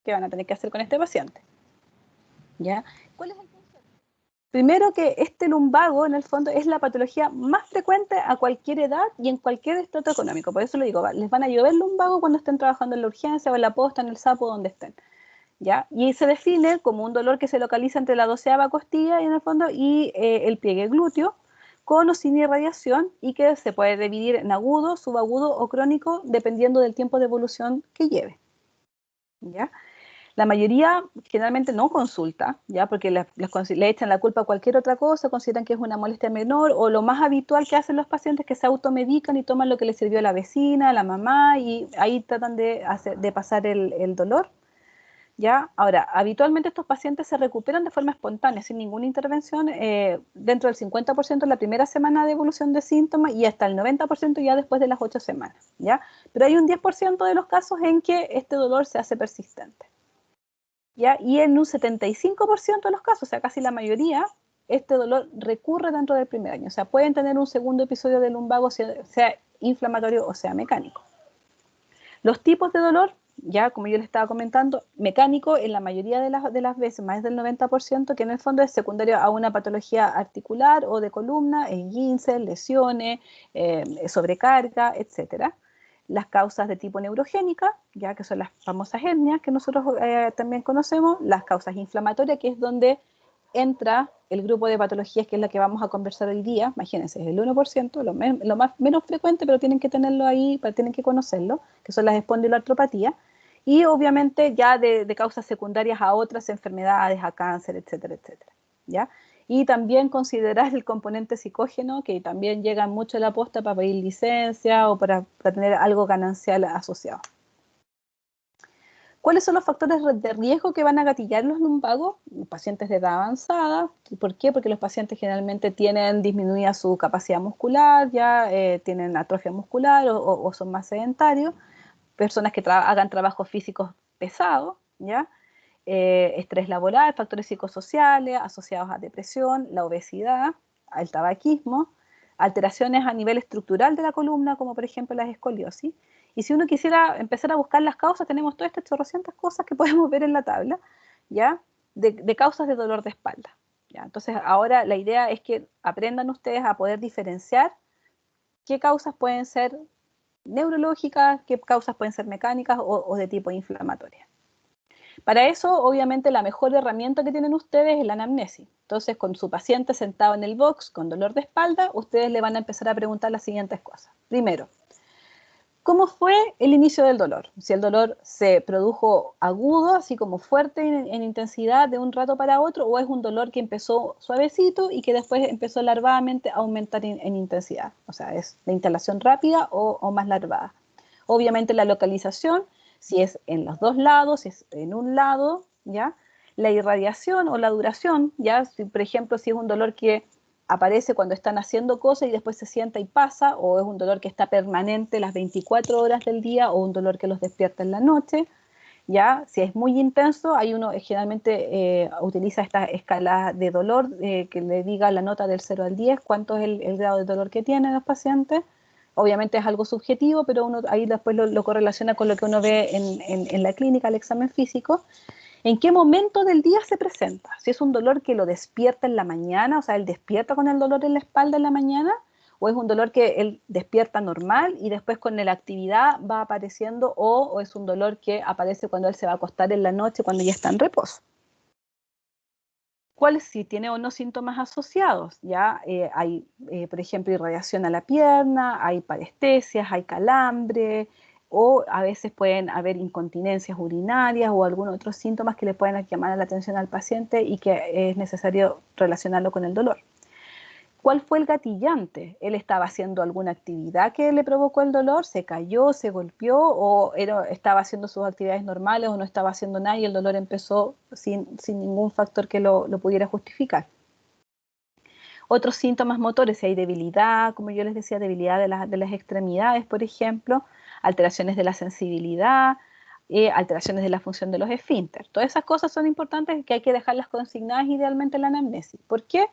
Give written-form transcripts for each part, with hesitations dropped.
que van a tener que hacer con este paciente. ¿Ya? ¿Cuál es el concepto? Primero que este lumbago, en el fondo, es la patología más frecuente a cualquier edad y en cualquier estrato económico. Por eso lo digo, les van a llover lumbago cuando estén trabajando en la urgencia o en la posta, en el sapo, donde estén. ¿Ya? Y se define como un dolor que se localiza entre la 12ª costilla y en el fondo y el pliegue glúteo, con o sin irradiación, y que se puede dividir en agudo, subagudo o crónico, dependiendo del tiempo de evolución que lleve. ¿Ya? La mayoría generalmente no consulta, ¿ya? Porque le echan la culpa a cualquier otra cosa, consideran que es una molestia menor, o lo más habitual que hacen los pacientes es que se automedican y toman lo que les sirvió la vecina, la mamá, y ahí tratan de pasar el dolor. ¿Ya? Ahora, habitualmente estos pacientes se recuperan de forma espontánea, sin ninguna intervención, dentro del 50% en la primera semana de evolución de síntomas y hasta el 90% ya después de las 8 semanas. ¿Ya? Pero hay un 10% de los casos en que este dolor se hace persistente. ¿Ya? Y en un 75% de los casos, o sea, casi la mayoría, este dolor recurre dentro del primer año. O sea, pueden tener un segundo episodio de lumbago, sea inflamatorio o sea mecánico. Los tipos de dolor, ya como yo les estaba comentando, mecánico en la mayoría de las veces, más del 90%, que en el fondo es secundario a una patología articular o de columna, esguinces, lesiones, sobrecarga, etcétera. Las causas de tipo neurogénica, ya que son las famosas hernias que nosotros también conocemos, las causas inflamatorias, que es donde entra el grupo de patologías que es la que vamos a conversar hoy día. Imagínense, es el 1%, lo menos frecuente, pero tienen que tenerlo ahí, tienen que conocerlo, que son las espondiloartropatías, y obviamente ya de causas secundarias a otras enfermedades, a cáncer, etcétera, etcétera, ¿ya? Y también considerar el componente psicógeno, que también llega mucho a la posta para pedir licencia o para tener algo ganancial asociado. ¿Cuáles son los factores de riesgo que van a gatillar los lumbagos? Los pacientes de edad avanzada. ¿Por qué? Porque los pacientes generalmente tienen disminuida su capacidad muscular, ya tienen atrofia muscular o son más sedentarios. Personas que hagan trabajos físicos pesados, ¿ya? Estrés laboral, factores psicosociales asociados a depresión, la obesidad, al tabaquismo, alteraciones a nivel estructural de la columna, como por ejemplo la escoliosis. Y si uno quisiera empezar a buscar las causas, tenemos todas estas 800 cosas que podemos ver en la tabla, ¿ya? De causas de dolor de espalda, ¿ya? Entonces ahora la idea es que aprendan ustedes a poder diferenciar qué causas pueden ser neurológicas, qué causas pueden ser mecánicas o de tipo inflamatoria. Para eso, obviamente, la mejor herramienta que tienen ustedes es la anamnesis. Entonces, con su paciente sentado en el box con dolor de espalda, ustedes le van a empezar a preguntar las siguientes cosas. Primero, ¿cómo fue el inicio del dolor? Si el dolor se produjo agudo, así como fuerte en intensidad de un rato para otro, o es un dolor que empezó suavecito y que después empezó larvadamente a aumentar en intensidad. O sea, es de instalación rápida o más larvada. Obviamente la localización, si es en los dos lados, si es en un lado, ¿ya? La irradiación o la duración, ¿ya? Si, por ejemplo, si es un dolor que aparece cuando están haciendo cosas y después se sienta y pasa, o es un dolor que está permanente las 24 horas del día, o un dolor que los despierta en la noche, ¿ya? Si es muy intenso, hay uno generalmente utiliza esta escala de dolor que le diga la nota del 0 al 10, cuánto es el grado de dolor que tienen los pacientes. Obviamente es algo subjetivo, pero uno ahí después lo correlaciona con lo que uno ve en la clínica, el examen físico. ¿En qué momento del día se presenta? Si es un dolor que lo despierta en la mañana, o sea, él despierta con el dolor en la espalda en la mañana, o es un dolor que él despierta normal y después con la actividad va apareciendo, o es un dolor que aparece cuando él se va a acostar en la noche, cuando ya está en reposo. ¿Cuáles sí tiene o no síntomas asociados? Ya hay, por ejemplo, irradiación a la pierna, hay parestesias, hay calambre, o a veces pueden haber incontinencias urinarias o algunos otros síntomas que le pueden llamar la atención al paciente y que es necesario relacionarlo con el dolor. ¿Cuál fue el gatillante? ¿Él estaba haciendo alguna actividad que le provocó el dolor? ¿Se cayó, se golpeó o estaba haciendo sus actividades normales o no estaba haciendo nada y el dolor empezó sin ningún factor que lo pudiera justificar? Otros síntomas motores, si hay debilidad, como yo les decía, debilidad de las extremidades, por ejemplo, alteraciones de la sensibilidad, alteraciones de la función de los esfínteres. Todas esas cosas son importantes que hay que dejarlas consignadas idealmente en la anamnesis. ¿Por qué?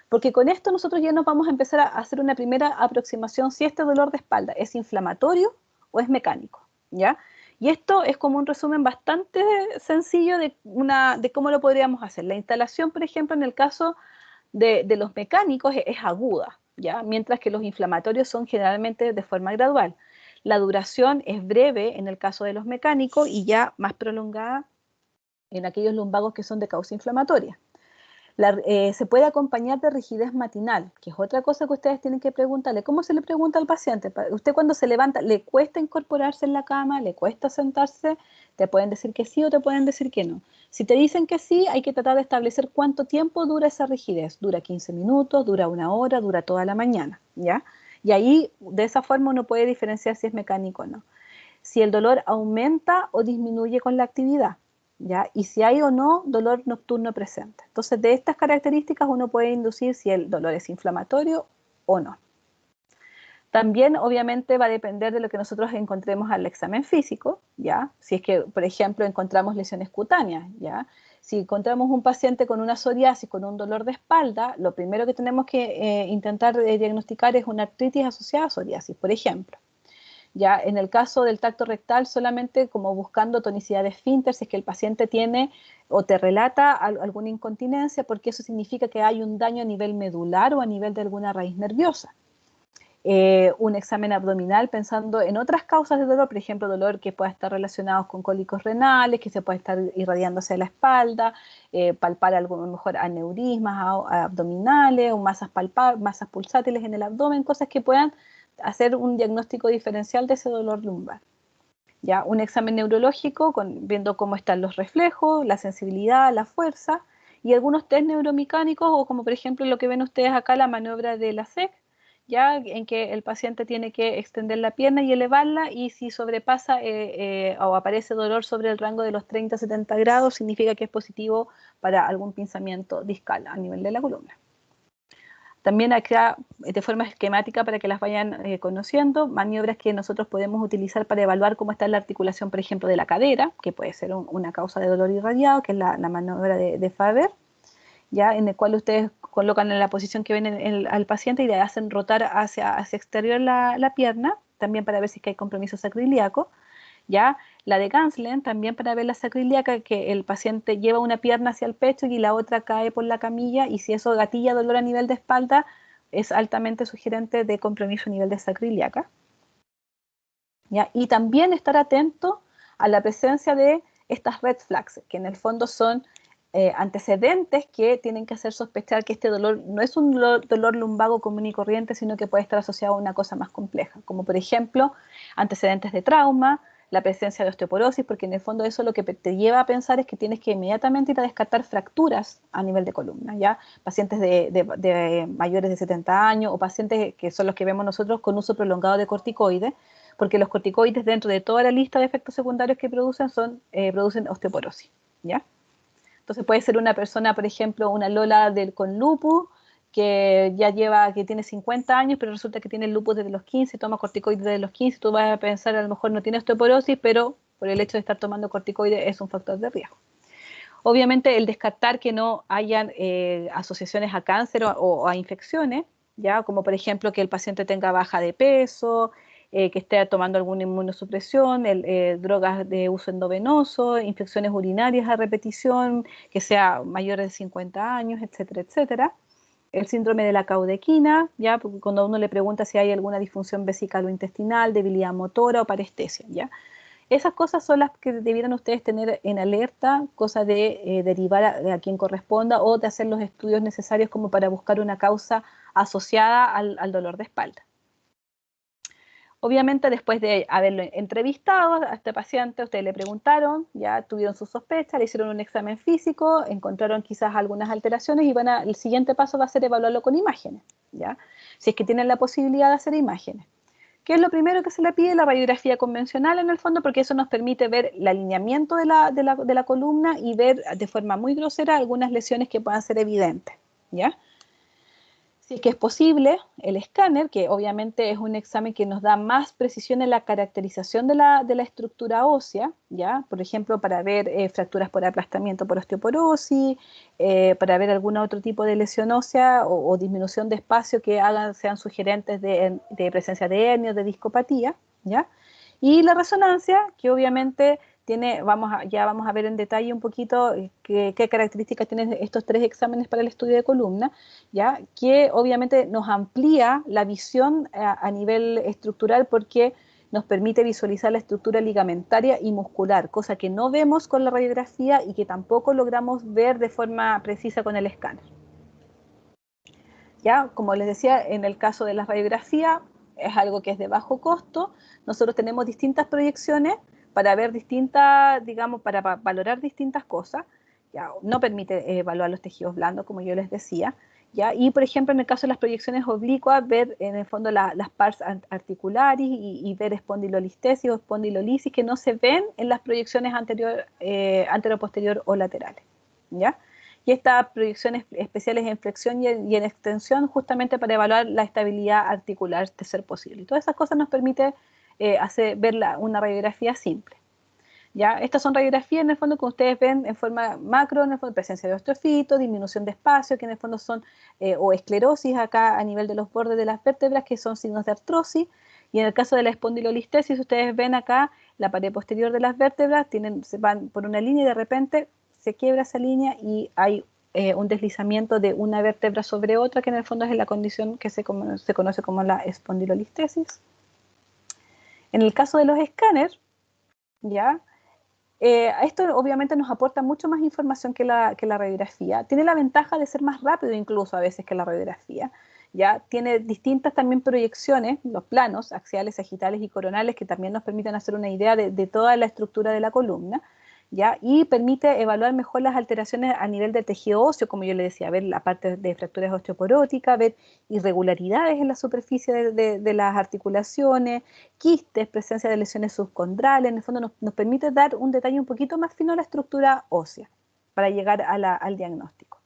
Porque con esto nosotros ya nos vamos a empezar a hacer una primera aproximación si este dolor de espalda es inflamatorio o es mecánico, ¿ya? Y esto es como un resumen bastante sencillo de cómo lo podríamos hacer. La instalación, por ejemplo, en el caso de los mecánicos es aguda, ¿ya? Mientras que los inflamatorios son generalmente de forma gradual. La duración es breve en el caso de los mecánicos y ya más prolongada en aquellos lumbagos que son de causa inflamatoria. Se puede acompañar de rigidez matinal, que es otra cosa que ustedes tienen que preguntarle. ¿Cómo se le pregunta al paciente? Usted cuando se levanta, ¿le cuesta incorporarse en la cama? ¿Le cuesta sentarse? Te pueden decir que sí o te pueden decir que no. Si te dicen que sí, hay que tratar de establecer cuánto tiempo dura esa rigidez. ¿Dura 15 minutos? ¿Dura una hora? ¿Dura toda la mañana? ¿Ya? Y ahí, de esa forma, uno puede diferenciar si es mecánico o no. Si el dolor aumenta o disminuye con la actividad. ¿Ya? Y si hay o no dolor nocturno presente. Entonces, de estas características uno puede inducir si el dolor es inflamatorio o no. También, obviamente, va a depender de lo que nosotros encontremos al examen físico, ¿ya? Si es que, por ejemplo, encontramos lesiones cutáneas, ¿ya? Si encontramos un paciente con una psoriasis, con un dolor de espalda, lo primero que tenemos que intentar diagnosticar es una artritis asociada a psoriasis, por ejemplo. Ya en el caso del tacto rectal, solamente como buscando tonicidad de esfínter, si es que el paciente tiene o te relata alguna incontinencia, porque eso significa que hay un daño a nivel medular o a nivel de alguna raíz nerviosa. Un examen abdominal pensando en otras causas de dolor, por ejemplo, dolor que pueda estar relacionado con cólicos renales, que se puede estar irradiando hacia la espalda, palpar a lo mejor aneurismas abdominales o masas pulsátiles en el abdomen, cosas que puedan hacer un diagnóstico diferencial de ese dolor lumbar. ¿Ya? Un examen neurológico viendo cómo están los reflejos, la sensibilidad, la fuerza y algunos test neuromecánicos o como por ejemplo lo que ven ustedes acá, la maniobra de la SEC, ya en que el paciente tiene que extender la pierna y elevarla y si sobrepasa o aparece dolor sobre el rango de los 30 a 70 grados significa que es positivo para algún pinzamiento discal a nivel de la columna. También acá, de forma esquemática para que las vayan conociendo, maniobras que nosotros podemos utilizar para evaluar cómo está la articulación, por ejemplo, de la cadera, que puede ser una causa de dolor irradiado, que es la maniobra de Faber, ya en el cual ustedes colocan en la posición que ven al paciente y le hacen rotar hacia exterior la pierna, también para ver si es que hay compromiso sacroiliaco. ¿Ya? La de Ganslen también para ver la sacroiliaca, que el paciente lleva una pierna hacia el pecho y la otra cae por la camilla y si eso gatilla dolor a nivel de espalda es altamente sugerente de compromiso a nivel de sacroiliaca. ¿Ya? Y también estar atento a la presencia de estas red flags, que en el fondo son antecedentes que tienen que hacer sospechar que este dolor no es un dolor lumbago común y corriente, sino que puede estar asociado a una cosa más compleja, como por ejemplo antecedentes de trauma, la presencia de osteoporosis, porque en el fondo eso lo que te lleva a pensar es que tienes que inmediatamente ir a descartar fracturas a nivel de columna, ¿ya? Pacientes de mayores de 70 años o pacientes que son los que vemos nosotros con uso prolongado de corticoides, porque los corticoides dentro de toda la lista de efectos secundarios que producen producen osteoporosis, ¿ya? Entonces puede ser una persona, por ejemplo, una Lola con lupus, que que tiene 50 años, pero resulta que tiene lupus desde los 15, toma corticoides desde los 15, tú vas a pensar a lo mejor no tiene osteoporosis, pero por el hecho de estar tomando corticoides es un factor de riesgo. Obviamente el descartar que no hayan asociaciones a cáncer o a infecciones, ya como por ejemplo que el paciente tenga baja de peso, que esté tomando alguna inmunosupresión, drogas de uso endovenoso, infecciones urinarias a repetición, que sea mayores de 50 años, etcétera, etcétera. El síndrome de la caudequina, ya cuando uno le pregunta si hay alguna disfunción vesical o intestinal, debilidad motora o parestesia, ya. Esas cosas son las que debieran ustedes tener en alerta, cosa de derivar a quien corresponda o de hacer los estudios necesarios como para buscar una causa asociada al dolor de espalda. Obviamente, después de haberlo entrevistado a este paciente, ustedes le preguntaron, ya tuvieron su sospecha, le hicieron un examen físico, encontraron quizás algunas alteraciones y el siguiente paso va a ser evaluarlo con imágenes, ¿ya? Si es que tienen la posibilidad de hacer imágenes. ¿Qué es lo primero que se le pide? La radiografía convencional en el fondo, porque eso nos permite ver el alineamiento de la columna y ver de forma muy grosera algunas lesiones que puedan ser evidentes, ¿ya? Si es que es posible, el escáner, que obviamente es un examen que nos da más precisión en la caracterización de la estructura ósea, ¿ya? Por ejemplo, para ver fracturas por aplastamiento por osteoporosis, para ver algún otro tipo de lesión ósea o disminución de espacio que sean sugerentes de presencia de hernias, de discopatía, ¿ya? Y la resonancia, que obviamente tiene, ya vamos a ver en detalle un poquito qué características tienen estos 3 exámenes para el estudio de columna, ya que obviamente nos amplía la visión a nivel estructural porque nos permite visualizar la estructura ligamentaria y muscular, cosa que no vemos con la radiografía y que tampoco logramos ver de forma precisa con el escáner. Ya, como les decía, en el caso de la radiografía es algo que es de bajo costo. Nosotros tenemos distintas proyecciones para ver distintas, digamos, para valorar distintas cosas. Ya, no permite evaluar los tejidos blandos, como yo les decía. ¿Ya? Y, por ejemplo, en el caso de las proyecciones oblicuas, ver en el fondo las pars articulares y ver espondilolistesis o espondilolisis que no se ven en las proyecciones antero-posterior o laterales. ¿Ya? Y estas proyecciones especiales en flexión y en extensión justamente para evaluar la estabilidad articular de ser posible. Y todas esas cosas nos permite ver una radiografía simple. ¿Ya? Estas son radiografías en el fondo que ustedes ven en forma macro, en el fondo presencia de osteofitos, disminución de espacio, que en el fondo son, o esclerosis acá a nivel de los bordes de las vértebras, que son signos de artrosis, y en el caso de la espondilolistesis, ustedes ven acá la pared posterior de las vértebras, se van por una línea y de repente se quiebra esa línea y hay un deslizamiento de una vértebra sobre otra, que en el fondo es la condición que se conoce como la espondilolistesis. En el caso de los escáneres, ¿ya? Esto obviamente nos aporta mucho más información que la radiografía. Tiene la ventaja de ser más rápido incluso a veces que la radiografía. ¿Ya? Tiene distintas también proyecciones, los planos axiales, sagitales y coronales, que también nos permiten hacer una idea de toda la estructura de la columna. ¿Ya? Y permite evaluar mejor las alteraciones a nivel del tejido óseo, como yo le decía, ver la parte de fracturas osteoporóticas, ver irregularidades en la superficie de las articulaciones, quistes, presencia de lesiones subcondrales. En el fondo nos permite dar un detalle un poquito más fino a la estructura ósea para llegar al diagnóstico.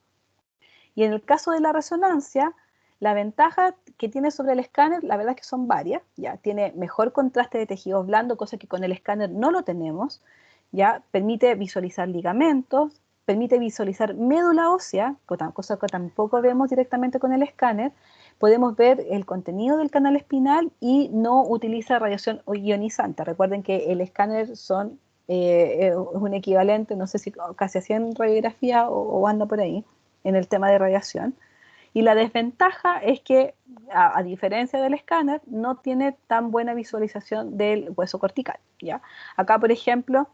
Y en el caso de la resonancia, la ventaja que tiene sobre el escáner, la verdad es que son varias. Ya tiene mejor contraste de tejidos blandos, cosa que con el escáner no lo tenemos. Ya permite visualizar ligamentos, permite visualizar médula ósea, cosa que tampoco vemos directamente con el escáner. Podemos ver el contenido del canal espinal y no utiliza radiación ionizante. Recuerden que el escáner es un equivalente, no sé si casi hacían radiografía o anda por ahí en el tema de radiación. Y la desventaja es que, a diferencia del escáner, no tiene tan buena visualización del hueso cortical. ¿Ya? Acá, por ejemplo,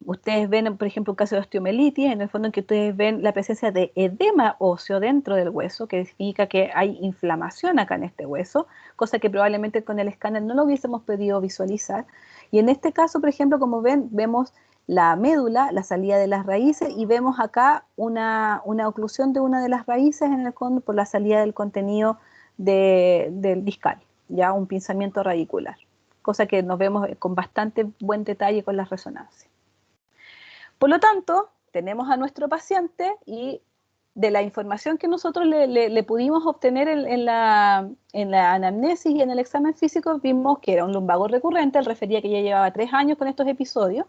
ustedes ven, por ejemplo, un caso de osteomelitis, en el fondo en que ustedes ven la presencia de edema óseo dentro del hueso, que significa que hay inflamación acá en este hueso, cosa que probablemente con el escáner no lo hubiésemos podido visualizar. Y en este caso, por ejemplo, como ven, vemos la médula, la salida de las raíces, y vemos acá una oclusión de una de las raíces en el fondo por la salida del contenido del discal, ya un pinzamiento radicular, cosa que nos vemos con bastante buen detalle con las resonancias. Por lo tanto, tenemos a nuestro paciente y de la información que nosotros le pudimos obtener en la anamnesis y en el examen físico, vimos que era un lumbago recurrente. Él refería que ya llevaba 3 años con estos episodios.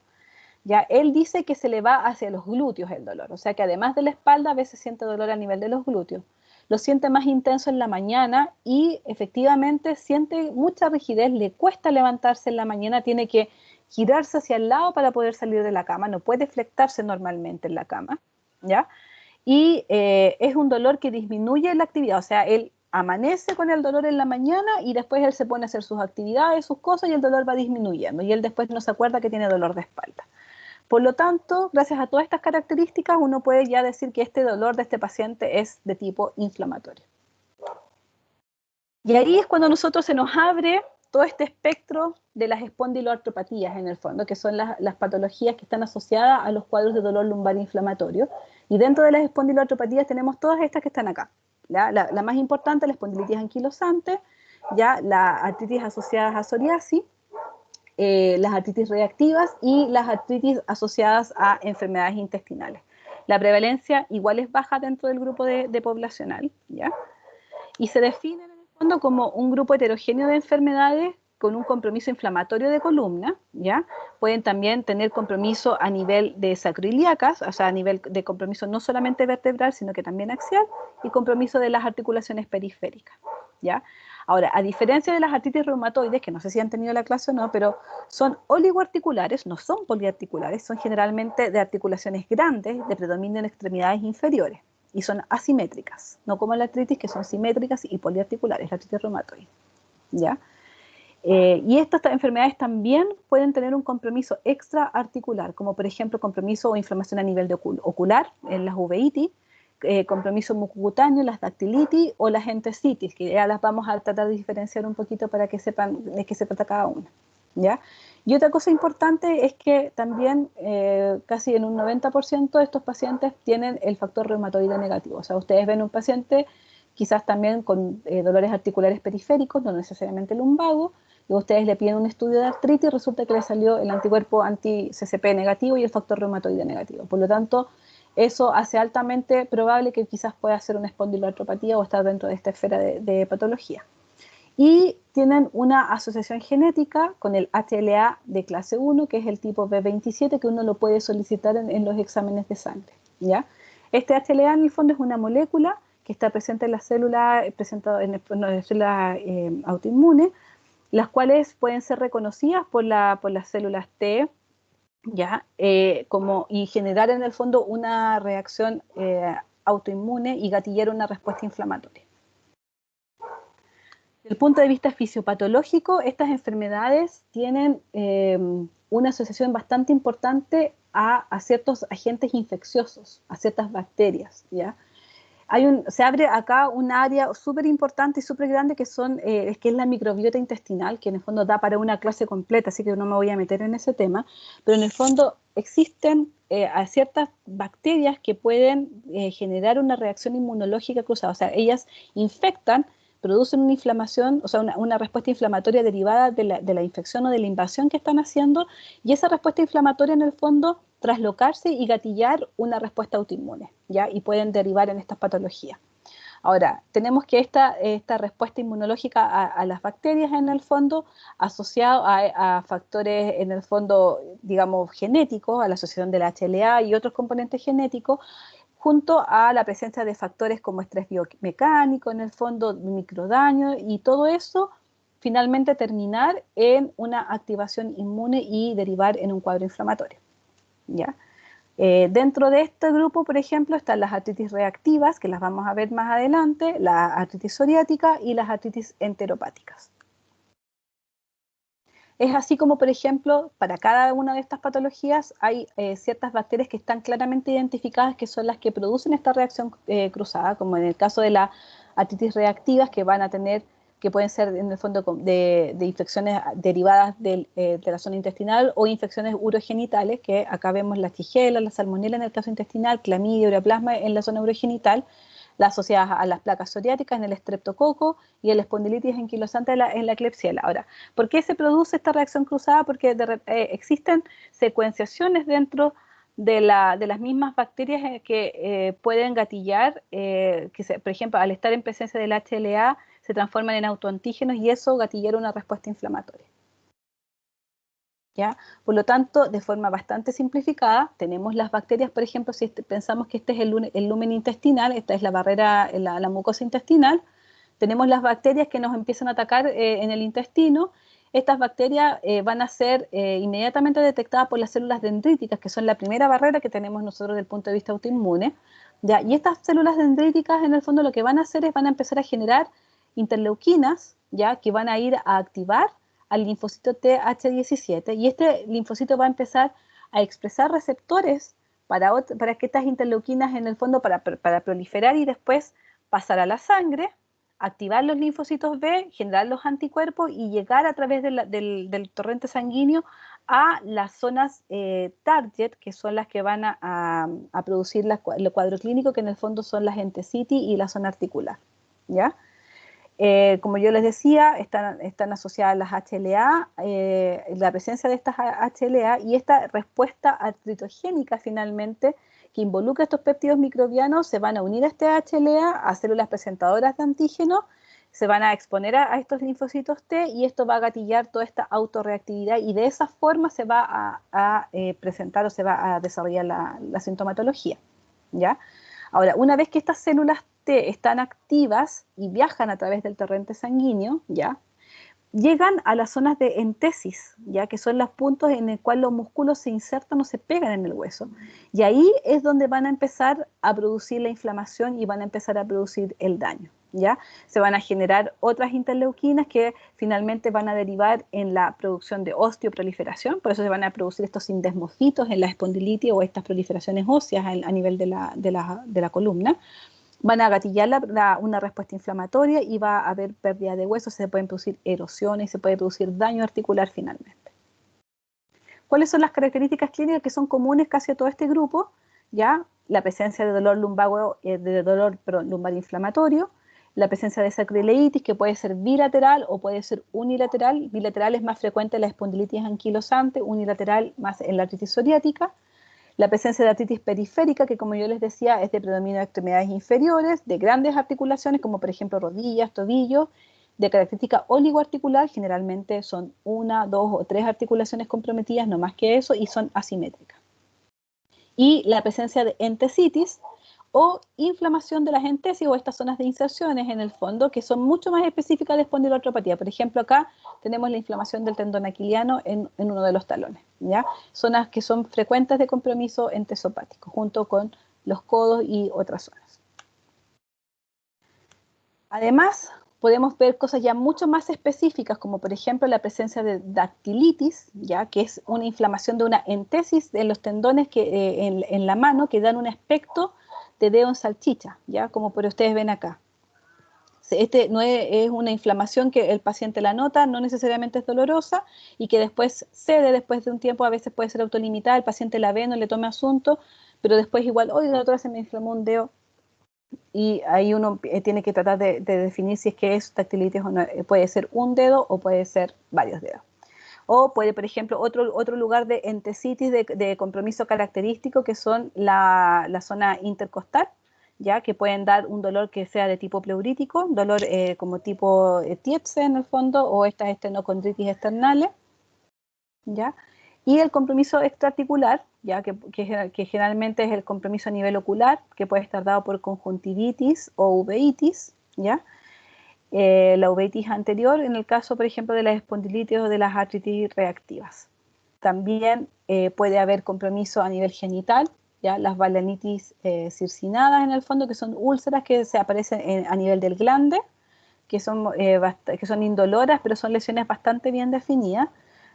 Ya él dice que se le va hacia los glúteos el dolor, o sea que además de la espalda a veces siente dolor a nivel de los glúteos. Lo siente más intenso en la mañana y efectivamente siente mucha rigidez, le cuesta levantarse en la mañana, tiene que girarse hacia el lado para poder salir de la cama, no puede flectarse normalmente en la cama, ¿ya? Y es un dolor que disminuye la actividad, o sea, él amanece con el dolor en la mañana y después él se pone a hacer sus actividades, sus cosas y el dolor va disminuyendo y él después no se acuerda que tiene dolor de espalda. Por lo tanto, gracias a todas estas características, uno puede ya decir que este dolor de este paciente es de tipo inflamatorio. Y ahí es cuando a nosotros se nos abre todo este espectro de las espondiloartropatías, en el fondo, que son las patologías que están asociadas a los cuadros de dolor lumbar inflamatorio. Y dentro de las espondiloartropatías tenemos todas estas que están acá. La más importante, la espondilitis anquilosante, ya la artritis asociada a psoriasis, las artritis reactivas y las artritis asociadas a enfermedades intestinales. La prevalencia igual es baja dentro del grupo de poblacional, ¿ya? Y se define en el fondo como un grupo heterogéneo de enfermedades con un compromiso inflamatorio de columna, ¿ya? Pueden también tener compromiso a nivel de sacroiliacas, o sea, a nivel de compromiso no solamente vertebral, sino que también axial, y compromiso de las articulaciones periféricas. ¿ya? Ahora, a diferencia de las artritis reumatoides, que no sé si han tenido la clase o no, pero son oligoarticulares, no son poliarticulares, son generalmente de articulaciones grandes, de predominio en extremidades inferiores, y son asimétricas, no como la artritis, que son simétricas y poliarticulares, la artritis reumatoide, ¿ya? Y estas enfermedades también pueden tener un compromiso extraarticular, como por ejemplo compromiso o inflamación a nivel de ocular, en las uveitis, compromiso mucocutáneo, las dactilitis o las entesitis, que ya las vamos a tratar de diferenciar un poquito para que sepan de qué se trata cada una, ¿ya? Y otra cosa importante es que también casi en un 90% de estos pacientes tienen el factor reumatoide negativo. O sea, ustedes ven un paciente quizás también con dolores articulares periféricos, no necesariamente lumbago, y ustedes le piden un estudio de artritis y resulta que le salió el anticuerpo anti-CCP negativo y el factor reumatoide negativo. Por lo tanto, eso hace altamente probable que quizás pueda ser una espondiloartropatía o estar dentro de esta esfera de patología. Y tienen una asociación genética con el HLA de clase 1, que es el tipo B27, que uno lo puede solicitar en los exámenes de sangre, ¿ya? Este HLA en el fondo es una molécula que está presente en las células, las células autoinmunes, las cuales pueden ser reconocidas por las células T, ¿ya? Y generar en el fondo una reacción autoinmune y gatillar una respuesta inflamatoria. Desde el punto de vista fisiopatológico, estas enfermedades tienen una asociación bastante importante a ciertos agentes infecciosos, a ciertas bacterias, ¿ya? Se abre acá un área súper importante y súper grande que es la microbiota intestinal, que en el fondo da para una clase completa, así que no me voy a meter en ese tema, pero en el fondo existen ciertas bacterias que pueden generar una reacción inmunológica cruzada, o sea, ellas infectan, producen una inflamación, o sea, una respuesta inflamatoria derivada de la infección o de la invasión que están haciendo, y esa respuesta inflamatoria en el fondo traslocarse y gatillar una respuesta autoinmune, ¿ya? Y pueden derivar en estas patologías. Ahora, tenemos que esta respuesta inmunológica a las bacterias en el fondo, asociado a factores en el fondo, digamos, genéticos, a la asociación del HLA y otros componentes genéticos, junto a la presencia de factores como estrés biomecánico, en el fondo, microdaño, y todo eso finalmente terminar en una activación inmune y derivar en un cuadro inflamatorio, ¿ya? Dentro de este grupo, por ejemplo, están las artritis reactivas, que las vamos a ver más adelante, la artritis psoriática y las artritis enteropáticas. Es así como, por ejemplo, para cada una de estas patologías hay ciertas bacterias que están claramente identificadas que son las que producen esta reacción cruzada, como en el caso de las artritis reactivas, que pueden ser en el fondo de infecciones derivadas de la zona intestinal o infecciones urogenitales, que acá vemos la Shigella, la salmonela en el caso intestinal, clamidia, ureaplasma en la zona urogenital, las asociadas a las placas psoriáticas en el estreptococo y el espondilitis anquilosante en la Klebsiella. Ahora, ¿por qué se produce esta reacción cruzada? Porque existen secuenciaciones dentro de las mismas bacterias que pueden gatillar, por ejemplo, al estar en presencia del HLA, se transforman en autoantígenos y eso gatillar una respuesta inflamatoria, ¿ya? Por lo tanto, de forma bastante simplificada, tenemos las bacterias, por ejemplo, si pensamos que este es el lumen intestinal, esta es la barrera, la mucosa intestinal, tenemos las bacterias que nos empiezan a atacar en el intestino. Estas bacterias van a ser inmediatamente detectadas por las células dendríticas, que son la primera barrera que tenemos nosotros desde el punto de vista autoinmune, ¿ya? Y estas células dendríticas, en el fondo, lo que van a hacer es van a empezar a generar interleuquinas, ¿ya? Que van a ir a activar al linfocito TH17 y este linfocito va a empezar a expresar receptores para que estas interleuquinas en el fondo para proliferar y después pasar a la sangre, activar los linfocitos B, generar los anticuerpos y llegar a través del torrente sanguíneo a las zonas target, que son las que van a producir el cuadro clínico, que en el fondo son las entesitis y la zona articular, ¿ya? Como yo les decía, están asociadas las HLA, la presencia de estas HLA y esta respuesta artritogénica finalmente que involucra estos péptidos microbianos se van a unir a este HLA, a células presentadoras de antígenos, se van a exponer a estos linfocitos T y esto va a gatillar toda esta autorreactividad y de esa forma se va a presentar o se va a desarrollar la sintomatología, ¿ya? Ahora, una vez que estas células están activas y viajan a través del torrente sanguíneo, ¿ya? Llegan a las zonas de entesis, ya que son los puntos en el cual los músculos se insertan o se pegan en el hueso. Y ahí es donde van a empezar a producir la inflamación y van a empezar a producir el daño, ¿ya? Se van a generar otras interleuquinas que finalmente van a derivar en la producción de osteoproliferación, por eso se van a producir estos sindesmocitos en la espondilitis o estas proliferaciones óseas a nivel de la columna. Van a gatillar una respuesta inflamatoria y va a haber pérdida de huesos, se pueden producir erosiones, se puede producir daño articular finalmente. ¿Cuáles son las características clínicas que son comunes casi a todo este grupo? Ya, la presencia de dolor lumbar inflamatorio, la presencia de sacroileitis, que puede ser bilateral o puede ser unilateral. Bilateral es más frecuente en la espondilitis anquilosante, unilateral más en la artritis psoriática. La presencia de artritis periférica, que como yo les decía, es de predominio de extremidades inferiores, de grandes articulaciones, como por ejemplo rodillas, tobillos, de característica oligoarticular, generalmente son 1, 2 o 3 articulaciones comprometidas, no más que eso, y son asimétricas. Y la presencia de entesitis o inflamación de las entesis o estas zonas de inserciones en el fondo, que son mucho más específicas de espondiloartropatía. Por ejemplo, acá tenemos la inflamación del tendón aquiliano en uno de los talones, ¿ya? Zonas que son frecuentes de compromiso entesopático, junto con los codos y otras zonas. Además, podemos ver cosas ya mucho más específicas, como por ejemplo la presencia de dactilitis, ya que es una inflamación de una entesis de los tendones que, en la mano, que dan un aspecto de dedo en salchicha, ya como por ustedes ven acá. Este no es una inflamación que el paciente la nota, no necesariamente es dolorosa y que después cede después de un tiempo, a veces puede ser autolimitada, el paciente la ve, no le toma asunto, pero después igual, oye, la otra se me inflamó un dedo, y ahí uno tiene que tratar de definir si es que es dactilitis o no. Puede ser un dedo o puede ser varios dedos. O puede, por ejemplo, otro lugar de entesitis de compromiso característico, que son la zona intercostal, ya que pueden dar un dolor que sea de tipo pleurítico, dolor como tipo Tietze en el fondo, o estas estenocondritis externales, ¿ya? Y el compromiso extraarticular, ya que generalmente es el compromiso a nivel ocular, que puede estar dado por conjuntivitis o uveitis, ¿ya? La uveitis anterior, en el caso, por ejemplo, de las espondilitis o de las artritis reactivas. También puede haber compromiso a nivel genital, ¿ya? Las balanitis circinadas, en el fondo, que son úlceras que se aparecen a nivel del glande, que son indoloras, pero son lesiones bastante bien definidas.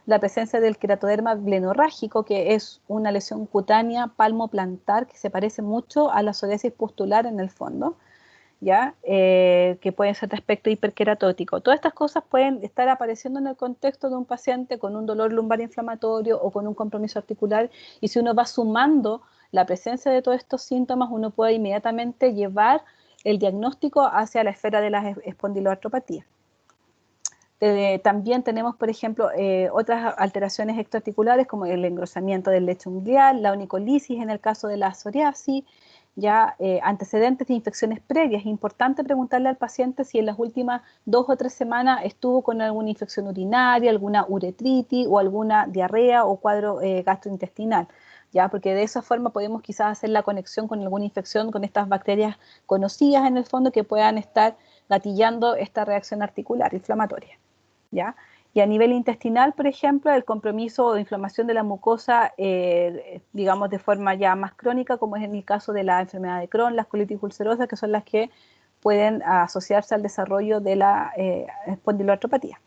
La presencia del queratoderma blenorrágico, que es una lesión cutánea palmoplantar que se parece mucho a la psoriasis pustular en el fondo, ¿ya? Que puede ser de aspecto hiperqueratótico. Todas estas cosas pueden estar apareciendo en el contexto de un paciente con un dolor lumbar inflamatorio o con un compromiso articular, y si uno va sumando la presencia de todos estos síntomas, uno puede inmediatamente llevar el diagnóstico hacia la esfera de las espondiloartropatías. También tenemos, por ejemplo, otras alteraciones extraarticulares como el engrosamiento del lecho unguial, la onicolisis en el caso de la psoriasis, ya antecedentes de infecciones previas. Es importante preguntarle al paciente si en las últimas 2 o 3 semanas estuvo con alguna infección urinaria, alguna uretritis o alguna diarrea o cuadro gastrointestinal, ya, porque de esa forma podemos quizás hacer la conexión con alguna infección, con estas bacterias conocidas en el fondo que puedan estar gatillando esta reacción articular inflamatoria, ¿ya? Y a nivel intestinal, por ejemplo, el compromiso o inflamación de la mucosa, digamos de forma ya más crónica, como es en el caso de la enfermedad de Crohn, las colitis ulcerosas, que son las que pueden asociarse al desarrollo de la espondiloartropatía,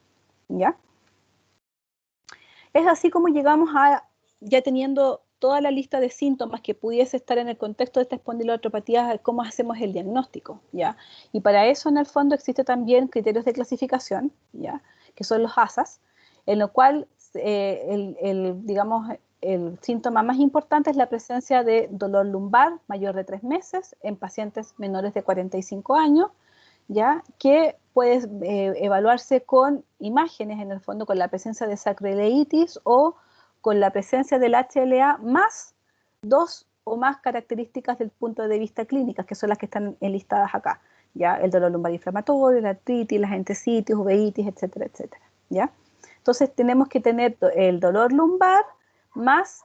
¿ya? Es así como llegamos a, ya teniendo toda la lista de síntomas que pudiese estar en el contexto de esta espondiloartropatía, cómo hacemos el diagnóstico, ¿ya? Y para eso, en el fondo, existen también criterios de clasificación, ¿ya? Que son los ASAS, en lo cual, digamos, el síntoma más importante es la presencia de dolor lumbar mayor de 3 meses en pacientes menores de 45 años, ¿ya? Que puede evaluarse con imágenes, en el fondo, con la presencia de sacroileitis o con la presencia del HLA más 2 o más características del punto de vista clínicas, que son las que están enlistadas acá, ¿ya? El dolor lumbar inflamatorio, la artritis, las entesitis, uveitis, etcétera, etcétera, ¿ya? Entonces tenemos que tener el dolor lumbar más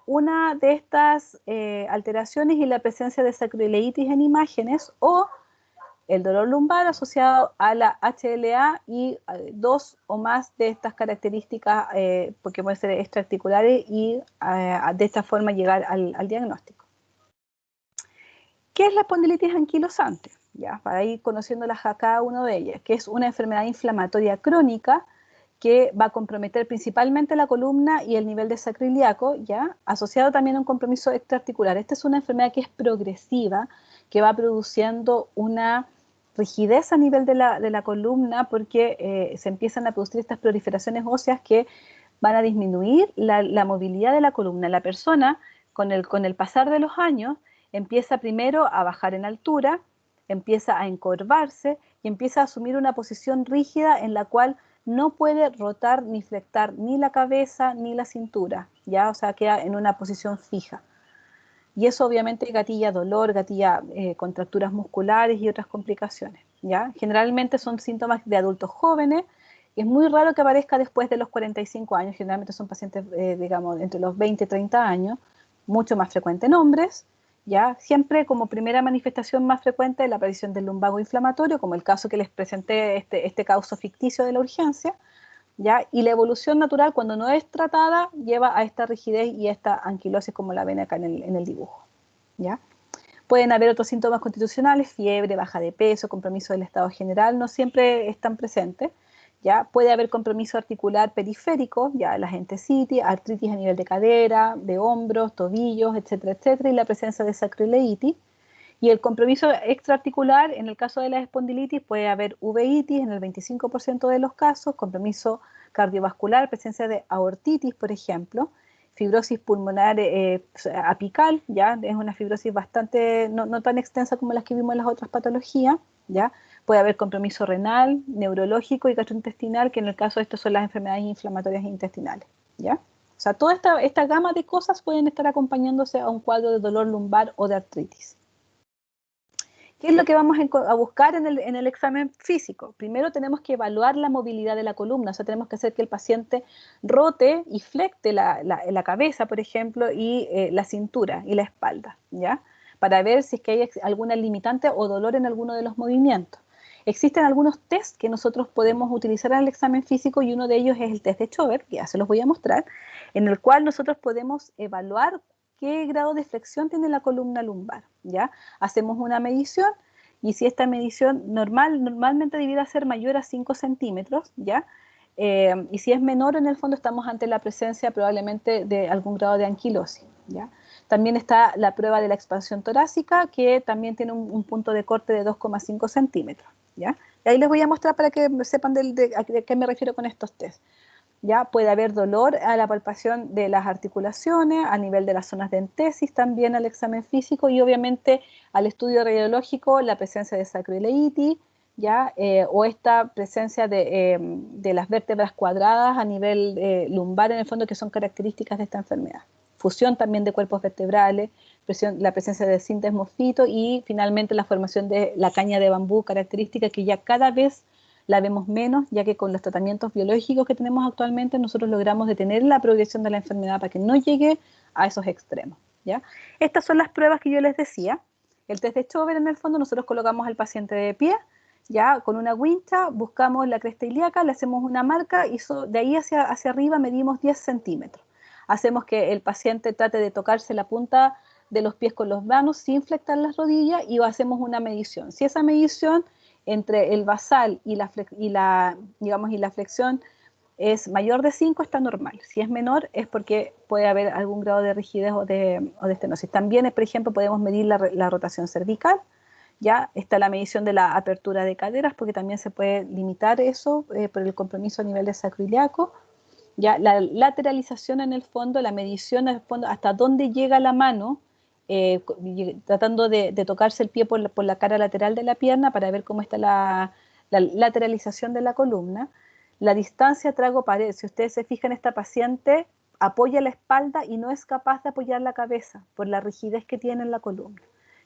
una de estas alteraciones y la presencia de sacroileitis en imágenes, o el dolor lumbar asociado a la HLA y dos o más de estas características, porque pueden ser extraarticulares, y de esta forma llegar al diagnóstico. ¿Qué es la espondilitis anquilosante? Ya, para ir conociéndolas a cada una de ellas, que es una enfermedad inflamatoria crónica que va a comprometer principalmente la columna y el nivel de sacroiliaco, ya, asociado también a un compromiso extraarticular. Esta es una enfermedad que es progresiva, que va produciendo una rigidez a nivel de la columna porque se empiezan a producir estas proliferaciones óseas que van a disminuir la movilidad de la columna. La persona, con el pasar de los años, empieza primero a bajar en altura, empieza a encorvarse y empieza a asumir una posición rígida en la cual no puede rotar ni flectar ni la cabeza ni la cintura, ¿ya? O sea, queda en una posición fija. Y eso obviamente gatilla dolor, gatilla contracturas musculares y otras complicaciones, ¿ya? Generalmente son síntomas de adultos jóvenes, y es muy raro que aparezca después de los 45 años, generalmente son pacientes, digamos, entre los 20 y 30 años, mucho más frecuente en hombres, ¿ya? Siempre como primera manifestación más frecuente la aparición del lumbago inflamatorio, como el caso que les presenté, este caso ficticio de la urgencia, ¿ya? Y la evolución natural, cuando no es tratada, lleva a esta rigidez y a esta anquilosis, como la ven acá en el dibujo, ¿ya? Pueden haber otros síntomas constitucionales, fiebre, baja de peso, compromiso del estado general, no siempre están presentes, ¿ya? Puede haber compromiso articular periférico, ya la gentesitis, artritis a nivel de cadera, de hombros, tobillos, etcétera, etcétera, y la presencia de sacroileitis. Y el compromiso extraarticular, en el caso de la espondilitis, puede haber uveitis en el 25% de los casos, compromiso cardiovascular, presencia de aortitis, por ejemplo, fibrosis pulmonar apical, ya es una fibrosis bastante, no tan extensa como las que vimos en las otras patologías, ya puede haber compromiso renal, neurológico y gastrointestinal, que en el caso de esto son las enfermedades inflamatorias intestinales, ya. O sea, toda esta gama de cosas pueden estar acompañándose a un cuadro de dolor lumbar o de artritis. ¿Qué es lo que vamos a buscar en el examen físico? Primero tenemos que evaluar la movilidad de la columna, o sea, tenemos que hacer que el paciente rote y flecte la cabeza, por ejemplo, y la cintura y la espalda, ¿ya? Para ver si es que hay alguna limitante o dolor en alguno de los movimientos. Existen algunos test que nosotros podemos utilizar en el examen físico y uno de ellos es el test de Chauvet, que ya se los voy a mostrar, en el cual nosotros podemos evaluar qué grado de flexión tiene la columna lumbar, ¿ya? Hacemos una medición y si esta medición normalmente debiera ser mayor a 5 centímetros, ¿ya? Y si es menor, en el fondo estamos ante la presencia probablemente de algún grado de anquilosis, ¿ya? También está la prueba de la expansión torácica, que también tiene un punto de corte de 2,5 centímetros, ¿ya? Y ahí les voy a mostrar para que sepan de qué me refiero con estos test. Ya puede haber dolor a la palpación de las articulaciones, a nivel de las zonas de entesis, también al examen físico y obviamente al estudio radiológico, la presencia de sacroileitis, ya, o esta presencia de las vértebras cuadradas a nivel lumbar, en el fondo, que son características de esta enfermedad. Fusión también de cuerpos vertebrales, la presencia de sintesmofito y finalmente la formación de la caña de bambú, característica que ya cada vez la vemos menos, ya que con los tratamientos biológicos que tenemos actualmente nosotros logramos detener la progresión de la enfermedad para que no llegue a esos extremos, ¿ya? Estas son las pruebas que yo les decía. El test de Chauvet, en el fondo, nosotros colocamos al paciente de pie, ya con una wincha, buscamos la cresta ilíaca, le hacemos una marca y de ahí hacia arriba medimos 10 centímetros. Hacemos que el paciente trate de tocarse la punta de los pies con los manos sin flectar las rodillas y hacemos una medición. Si esa medición entre el basal y la flexión es mayor de 5, está normal. Si es menor, es porque puede haber algún grado de rigidez o de estenosis. También, por ejemplo, podemos medir la rotación cervical. Ya está la medición de la apertura de caderas, porque también se puede limitar eso por el compromiso a nivel de sacroiliaco. Ya la lateralización, en el fondo, la medición en el fondo hasta dónde llega la mano, tratando de tocarse el pie por la cara lateral de la pierna para ver cómo está la lateralización de la columna. La distancia trago-pared, si ustedes se fijan, esta paciente apoya la espalda y no es capaz de apoyar la cabeza por la rigidez que tiene en la columna,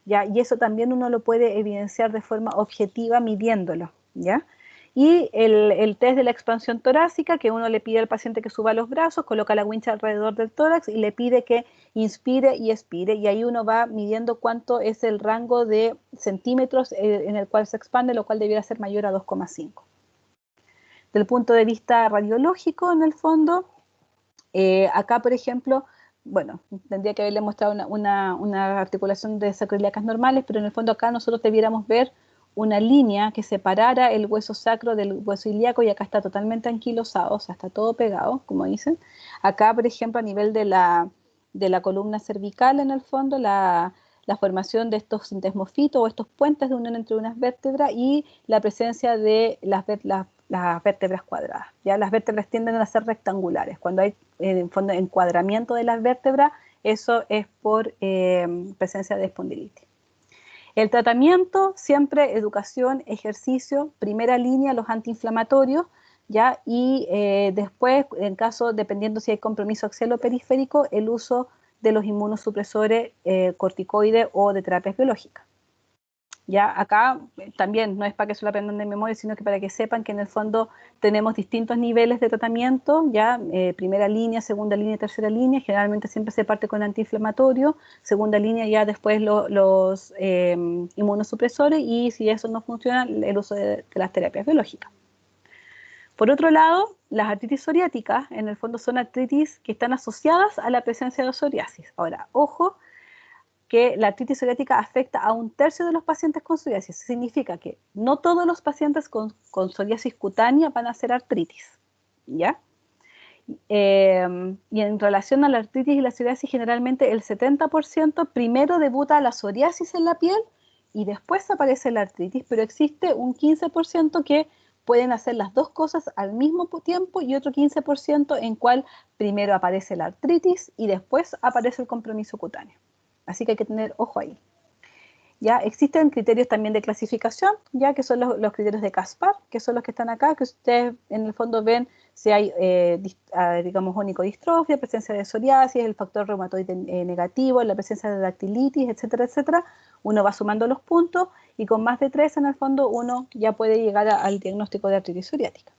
¿ya? Y eso también uno lo puede evidenciar de forma objetiva midiéndolo, ¿ya? Y el test de la expansión torácica, que uno le pide al paciente que suba los brazos, coloca la wincha alrededor del tórax y le pide que inspire y expire, y ahí uno va midiendo cuánto es el rango de centímetros en el cual se expande, lo cual debiera ser mayor a 2,5. Del punto de vista radiológico, en el fondo, acá, por ejemplo, bueno, tendría que haberle mostrado una articulación de sacroiliacas normales, pero en el fondo acá nosotros debiéramos ver una línea que separara el hueso sacro del hueso ilíaco, y acá está totalmente anquilosado, o sea, está todo pegado, como dicen. Acá, por ejemplo, a nivel de la columna cervical, en el fondo, la formación de estos sintesmofitos o estos puentes de unión entre unas vértebras, y la presencia de las vértebras cuadradas. ¿Ya? Las vértebras tienden a ser rectangulares. Cuando hay en fondo encuadramiento de las vértebras, eso es por presencia de espondilitis. El tratamiento, siempre educación, ejercicio, primera línea, los antiinflamatorios, ¿ya? Y después, en caso, dependiendo si hay compromiso axial o periférico, el uso de los inmunosupresores corticoides o de terapias biológicas. Ya acá también no es para que se lo aprendan de memoria, sino que para que sepan que en el fondo tenemos distintos niveles de tratamiento, ya primera línea, segunda línea y tercera línea. Generalmente siempre se parte con antiinflamatorio, segunda línea ya después los inmunosupresores, y si eso no funciona, el uso de las terapias biológicas. Por otro lado, las artritis psoriáticas en el fondo son artritis que están asociadas a la presencia de psoriasis. Ahora, ojo, que la artritis psoriática afecta a 1/3 de los pacientes con psoriasis. Eso significa que no todos los pacientes con psoriasis cutánea van a hacer artritis, ¿ya? Y en relación a la artritis y la psoriasis, generalmente el 70% primero debuta la psoriasis en la piel y después aparece la artritis, pero existe un 15% que pueden hacer las dos cosas al mismo tiempo, y otro 15% en cual primero aparece la artritis y después aparece el compromiso cutáneo. Así que hay que tener ojo ahí. Ya existen criterios también de clasificación, ya que son los criterios de Caspar, que son los que están acá, que ustedes en el fondo ven si hay, digamos, onicodistrofia, presencia de psoriasis, el factor reumatoide negativo, la presencia de dactilitis, etcétera, etcétera. Uno va sumando los puntos y con más de 3 en el fondo uno ya puede llegar al diagnóstico de artritis psoriática.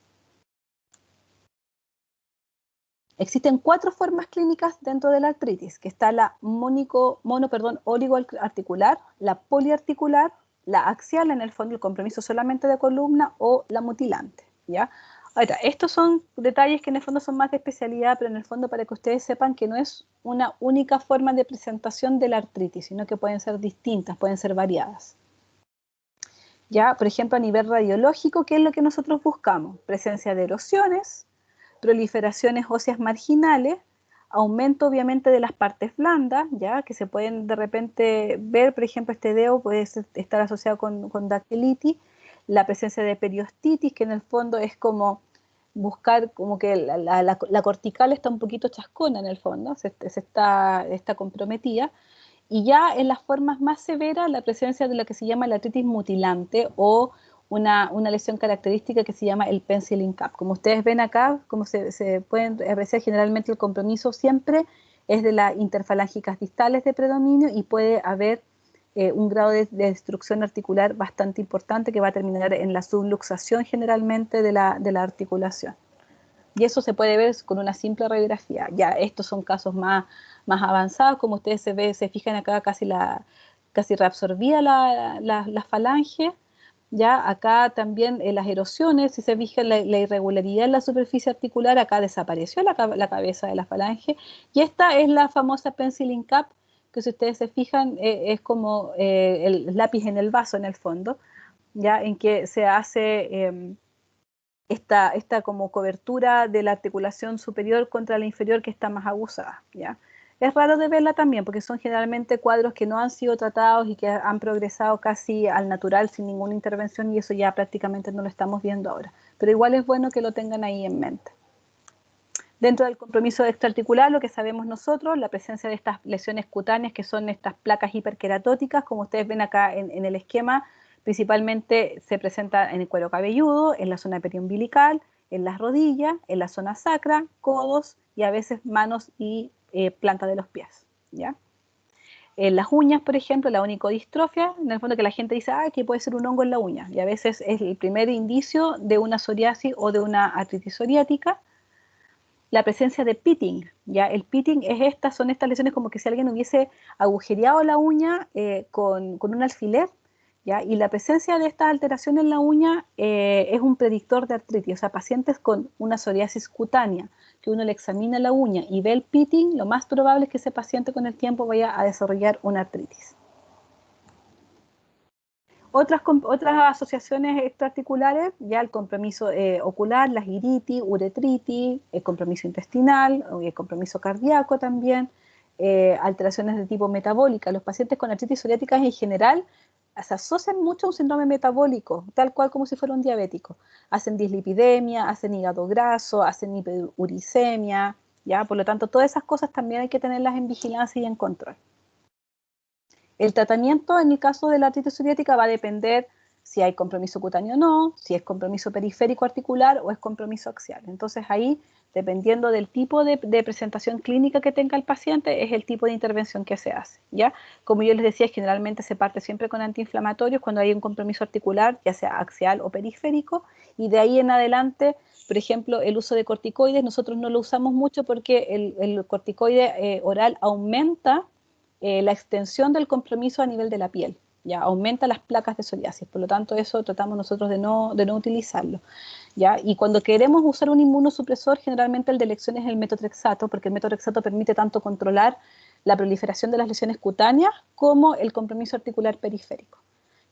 Existen 4 formas clínicas dentro de la artritis, que está la oligoarticular, la poliarticular, la axial, en el fondo el compromiso solamente de columna, o la mutilante, ¿ya? Ahora, estos son detalles que en el fondo son más de especialidad, pero en el fondo para que ustedes sepan que no es una única forma de presentación de la artritis, sino que pueden ser distintas, pueden ser variadas. Ya, por ejemplo, a nivel radiológico, ¿qué es lo que nosotros buscamos? Presencia de erosiones, proliferaciones óseas marginales, aumento obviamente de las partes blandas, ya que se pueden de repente ver, por ejemplo, este dedo puede estar asociado con dactilitis, la presencia de periostitis, que en el fondo es como buscar como que la cortical está un poquito chascona en el fondo, está comprometida. Y ya en las formas más severas, la presencia de lo que se llama la artritis mutilante, o una lesión característica que se llama el pencil cap. Como ustedes ven acá, como se pueden apreciar, generalmente el compromiso siempre es de las interfalángicas distales de predominio, y puede haber un grado de destrucción articular bastante importante que va a terminar en la subluxación generalmente de la articulación. Y eso se puede ver con una simple radiografía. Ya estos son casos más avanzados, como ustedes se fijan acá, casi reabsorbida la falange. Ya acá también las erosiones, si se fijan la irregularidad en la superficie articular, acá desapareció la cabeza de la falange. Y esta es la famosa pencil cap, que si ustedes se fijan es como el lápiz en el vaso en el fondo, ya en que se hace esta como cobertura de la articulación superior contra la inferior, que está más abusada, ¿ya? Es raro de verla también porque son generalmente cuadros que no han sido tratados y que han progresado casi al natural sin ninguna intervención, y eso ya prácticamente no lo estamos viendo ahora. Pero igual es bueno que lo tengan ahí en mente. Dentro del compromiso extraarticular, lo que sabemos nosotros, la presencia de estas lesiones cutáneas, que son estas placas hiperqueratóticas, como ustedes ven acá en el esquema, principalmente se presenta en el cuero cabelludo, en la zona periumbilical, en las rodillas, en la zona sacra, codos y a veces manos y planta de los pies, ¿ya? En las uñas, por ejemplo, la onicodistrofia, en el fondo que la gente dice, ah, que puede ser un hongo en la uña, y a veces es el primer indicio de una psoriasis o de una artritis psoriática. La presencia de pitting, ya el pitting son estas lesiones como que si alguien hubiese agujereado la uña con un alfiler, ya, y la presencia de estas alteraciones en la uña es un predictor de artritis. O sea, pacientes con una psoriasis cutánea, que uno le examina la uña y ve el pitting, lo más probable es que ese paciente con el tiempo vaya a desarrollar una artritis. Otras asociaciones extraarticulares, ya el compromiso ocular, la giritis, uretritis, el compromiso intestinal, el compromiso cardíaco también, alteraciones de tipo metabólica. Los pacientes con artritis psoriática en general se asocian mucho a un síndrome metabólico, tal cual como si fuera un diabético. Hacen dislipidemia, hacen hígado graso, hacen hiperuricemia, ¿ya? Por lo tanto, todas esas cosas también hay que tenerlas en vigilancia y en control. El tratamiento en el caso de la artritis psoriática va a depender si hay compromiso cutáneo o no, si es compromiso periférico articular o es compromiso axial. Entonces ahí, dependiendo del tipo de presentación clínica que tenga el paciente, es el tipo de intervención que se hace, ¿ya? Como yo les decía, generalmente se parte siempre con antiinflamatorios cuando hay un compromiso articular, ya sea axial o periférico, y de ahí en adelante, por ejemplo, el uso de corticoides, nosotros no lo usamos mucho porque el corticoide oral aumenta la extensión del compromiso a nivel de la piel, ya aumenta las placas de psoriasis, por lo tanto eso tratamos nosotros de no utilizarlo, ya. Y cuando queremos usar un inmunosupresor, generalmente el de elección es el metotrexato, porque el metotrexato permite tanto controlar la proliferación de las lesiones cutáneas como el compromiso articular periférico.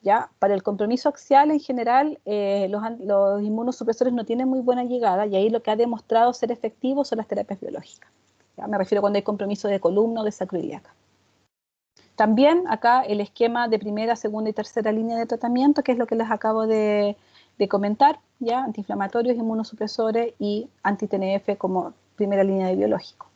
¿Ya? Para el compromiso axial en general, los inmunosupresores no tienen muy buena llegada, y ahí lo que ha demostrado ser efectivo son las terapias biológicas. ¿Ya? Me refiero cuando hay compromiso de columna o de sacroiliaca. También acá el esquema de primera, segunda y tercera línea de tratamiento, que es lo que les acabo de comentar, ¿ya? Antiinflamatorios, inmunosupresores y anti-TNF como primera línea de biológico.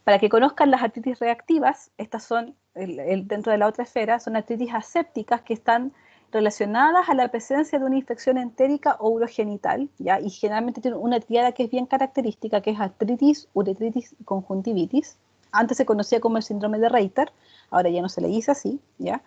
Para que conozcan las artritis reactivas, estas son, dentro de la otra esfera, son artritis asépticas que están relacionadas a la presencia de una infección entérica o urogenital, ¿ya? Y generalmente tienen una triada que es bien característica, que es artritis, uretritis y conjuntivitis. Antes se conocía como el síndrome de Reiter, ahora ya no se le dice así, ¿ya?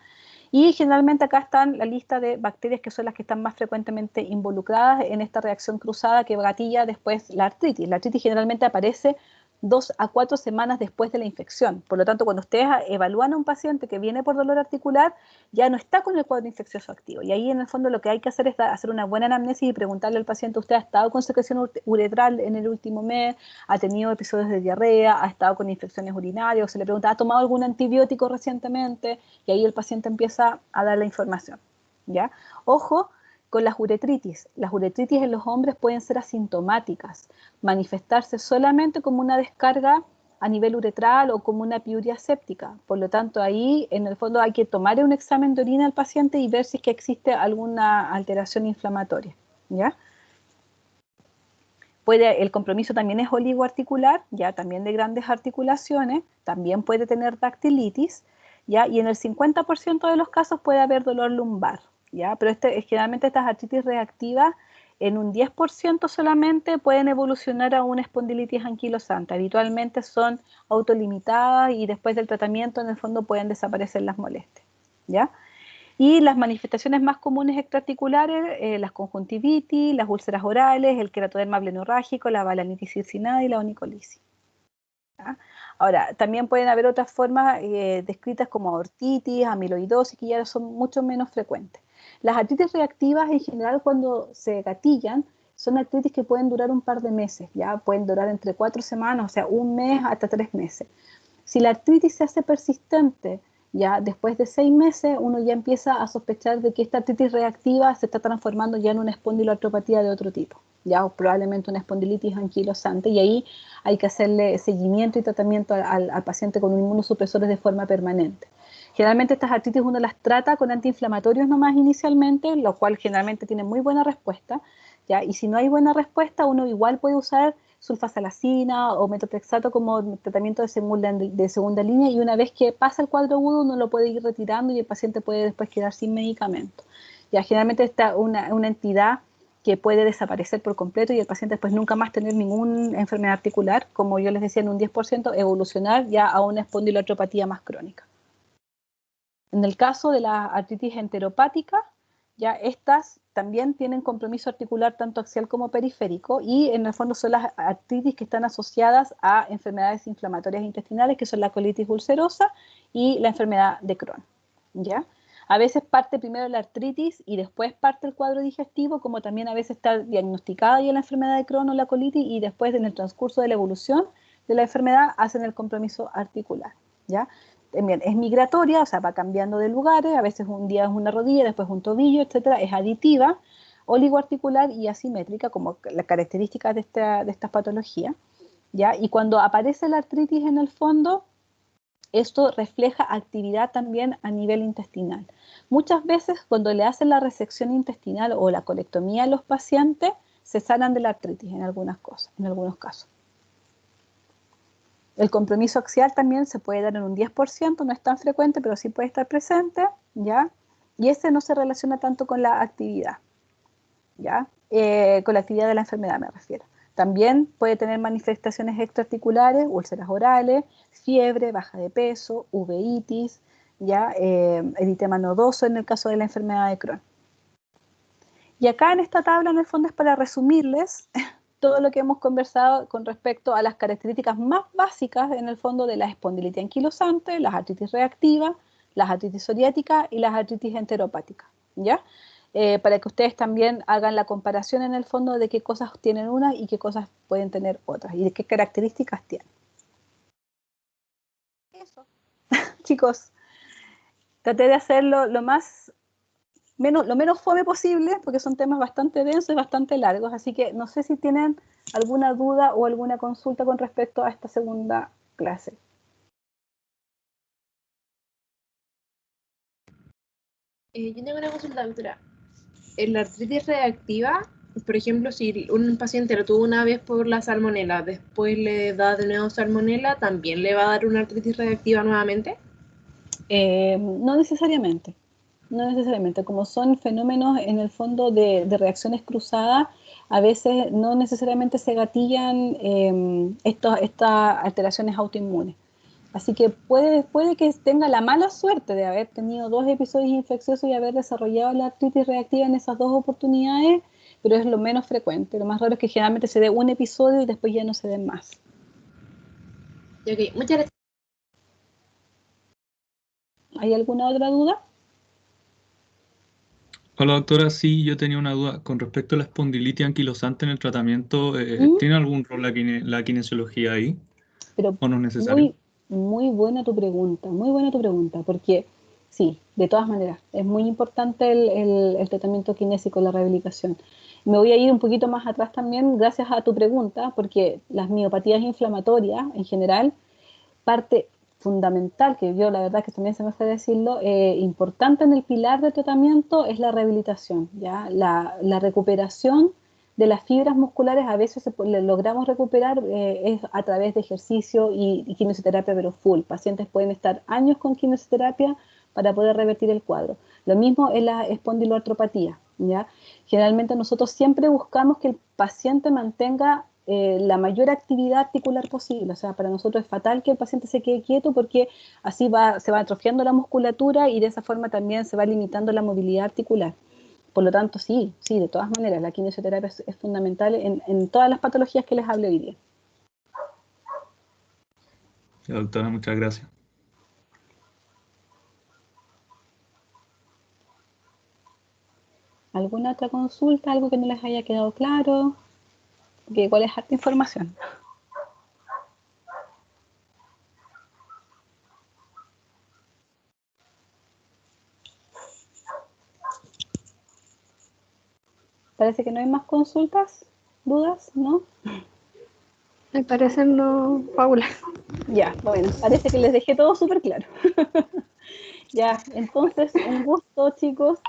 Y generalmente acá están la lista de bacterias que son las que están más frecuentemente involucradas en esta reacción cruzada que gatilla después la artritis. La artritis generalmente aparece 2 a 4 semanas después de la infección. Por lo tanto, cuando ustedes evalúan a un paciente que viene por dolor articular, ya no está con el cuadro infeccioso activo. Y ahí, en el fondo, lo que hay que hacer es hacer una buena anamnesis y preguntarle al paciente, ¿usted ha estado con secreción uretral en el último mes? ¿Ha tenido episodios de diarrea? ¿Ha estado con infecciones urinarias? O se le pregunta, ¿ha tomado algún antibiótico recientemente? Y ahí el paciente empieza a dar la información, ¿ya? Ojo con las uretritis. Las uretritis en los hombres pueden ser asintomáticas, manifestarse solamente como una descarga a nivel uretral o como una piuria séptica. Por lo tanto, ahí en el fondo hay que tomar un examen de orina al paciente y ver si es que existe alguna alteración inflamatoria, ¿ya? El compromiso también es oligoarticular, ya también de grandes articulaciones, también puede tener dactilitis, ¿ya? Y en el 50% de los casos puede haber dolor lumbar, ¿ya? Pero generalmente estas artritis reactivas en un 10% solamente pueden evolucionar a una espondilitis anquilosante. Habitualmente son autolimitadas y después del tratamiento en el fondo pueden desaparecer las molestias, ¿ya? Y las manifestaciones más comunes extraarticulares, las conjuntivitis, las úlceras orales, el queratoderma plenorrágico, la balanitis circinada y la onicolisis. ¿Ya? Ahora, también pueden haber otras formas descritas como ortitis, amiloidosis, que ya son mucho menos frecuentes. Las artritis reactivas en general cuando se gatillan son artritis que pueden durar un par de meses, ya pueden durar entre 4 semanas, o sea, un mes hasta 3 meses. Si la artritis se hace persistente, ya después de 6 meses uno ya empieza a sospechar de que esta artritis reactiva se está transformando ya en una espondiloartropatía de otro tipo, ya o probablemente una espondilitis anquilosante, y ahí hay que hacerle seguimiento y tratamiento al paciente con inmunosupresores de forma permanente. Generalmente estas artritis uno las trata con antiinflamatorios nomás inicialmente, lo cual generalmente tiene muy buena respuesta, ¿ya? Y si no hay buena respuesta, uno igual puede usar sulfasalacina o metotrexato como tratamiento de segunda línea, y una vez que pasa el cuadro agudo uno lo puede ir retirando y el paciente puede después quedar sin medicamento. Ya generalmente está una entidad que puede desaparecer por completo y el paciente después nunca más tener ninguna enfermedad articular, como yo les decía, en un 10% evolucionar ya a una espondiloartropatía más crónica. En el caso de la artritis enteropática, ya estas también tienen compromiso articular tanto axial como periférico y en el fondo son las artritis que están asociadas a enfermedades inflamatorias intestinales, que son la colitis ulcerosa y la enfermedad de Crohn, ¿ya? A veces parte primero la artritis y después parte el cuadro digestivo, como también a veces está diagnosticada ya la enfermedad de Crohn o la colitis y después en el transcurso de la evolución de la enfermedad hacen el compromiso articular, ¿ya? También es migratoria, o sea, va cambiando de lugares, a veces un día es una rodilla, después un tobillo, etcétera, es aditiva, oligoarticular y asimétrica, como las características de estas patologías, ¿ya? Y cuando aparece la artritis en el fondo, esto refleja actividad también a nivel intestinal. Muchas veces cuando le hacen la resección intestinal o la colectomía a los pacientes, se sanan de la artritis en algunos casos. El compromiso axial también se puede dar en un 10%, no es tan frecuente, pero sí puede estar presente, ¿ya? Y ese no se relaciona tanto con la actividad, ¿ya? Con la actividad de la enfermedad me refiero. También puede tener manifestaciones extraarticulares, úlceras orales, fiebre, baja de peso, uveitis, ¿ya? Eritema nodoso en el caso de la enfermedad de Crohn. Y acá en esta tabla, en el fondo, es para resumirles todo lo que hemos conversado con respecto a las características más básicas, en el fondo, de la espondilitis anquilosante, las artritis reactivas, las artritis psoriáticas y las artritis enteropáticas, ¿ya? Para que ustedes también hagan la comparación, en el fondo, de qué cosas tienen unas y qué cosas pueden tener otras, y de qué características tienen. Eso, chicos, traté de hacerlo lo menos fome posible, porque son temas bastante densos y bastante largos, así que no sé si tienen alguna duda o alguna consulta con respecto a esta segunda clase. Yo tengo una consulta, doctora. En la artritis reactiva, por ejemplo, si un paciente lo tuvo una vez por la salmonela, después le da de nuevo salmonela, ¿también le va a dar una artritis reactiva nuevamente? No necesariamente. No necesariamente, como son fenómenos en el fondo de reacciones cruzadas, a veces no necesariamente se gatillan estas alteraciones autoinmunes. Así que puede que tenga la mala suerte de haber tenido 2 episodios infecciosos y haber desarrollado la artritis reactiva en esas 2 oportunidades, pero es lo menos frecuente. Lo más raro es que generalmente se dé un episodio y después ya no se den más. Okay, muchas gracias. ¿Hay alguna otra duda? Hola doctora, sí, yo tenía una duda con respecto a la espondilitis anquilosante en el tratamiento. ¿Tiene algún rol la kinesiología ahí Pero o no es necesario? muy buena tu pregunta, porque sí, de todas maneras, es muy importante el tratamiento kinésico, la rehabilitación. Me voy a ir un poquito más atrás también, gracias a tu pregunta, porque las miopatías inflamatorias en general, parte fundamental, que yo la verdad que también se me hace decirlo, importante en el pilar de tratamiento es la rehabilitación, ¿ya? La recuperación de las fibras musculares a veces logramos recuperar es a través de ejercicio y quimioterapia, pero full. Pacientes pueden estar años con quimioterapia para poder revertir el cuadro. Lo mismo es la espondiloartropatía, ¿ya? Generalmente nosotros siempre buscamos que el paciente mantenga la mayor actividad articular posible. O sea, para nosotros es fatal que el paciente se quede quieto porque así se va atrofiando la musculatura y de esa forma también se va limitando la movilidad articular. Por lo tanto, sí, de todas maneras, la quimioterapia es fundamental en todas las patologías que les hablé hoy día. Ya, doctora, muchas gracias. ¿Alguna otra consulta? ¿Algo que no les haya quedado claro? Porque igual es harta información. Parece que no hay más consultas, dudas, ¿no? Me parece no, Paula. Ya, bueno, parece que les dejé todo súper claro. Ya, entonces, un gusto, chicos.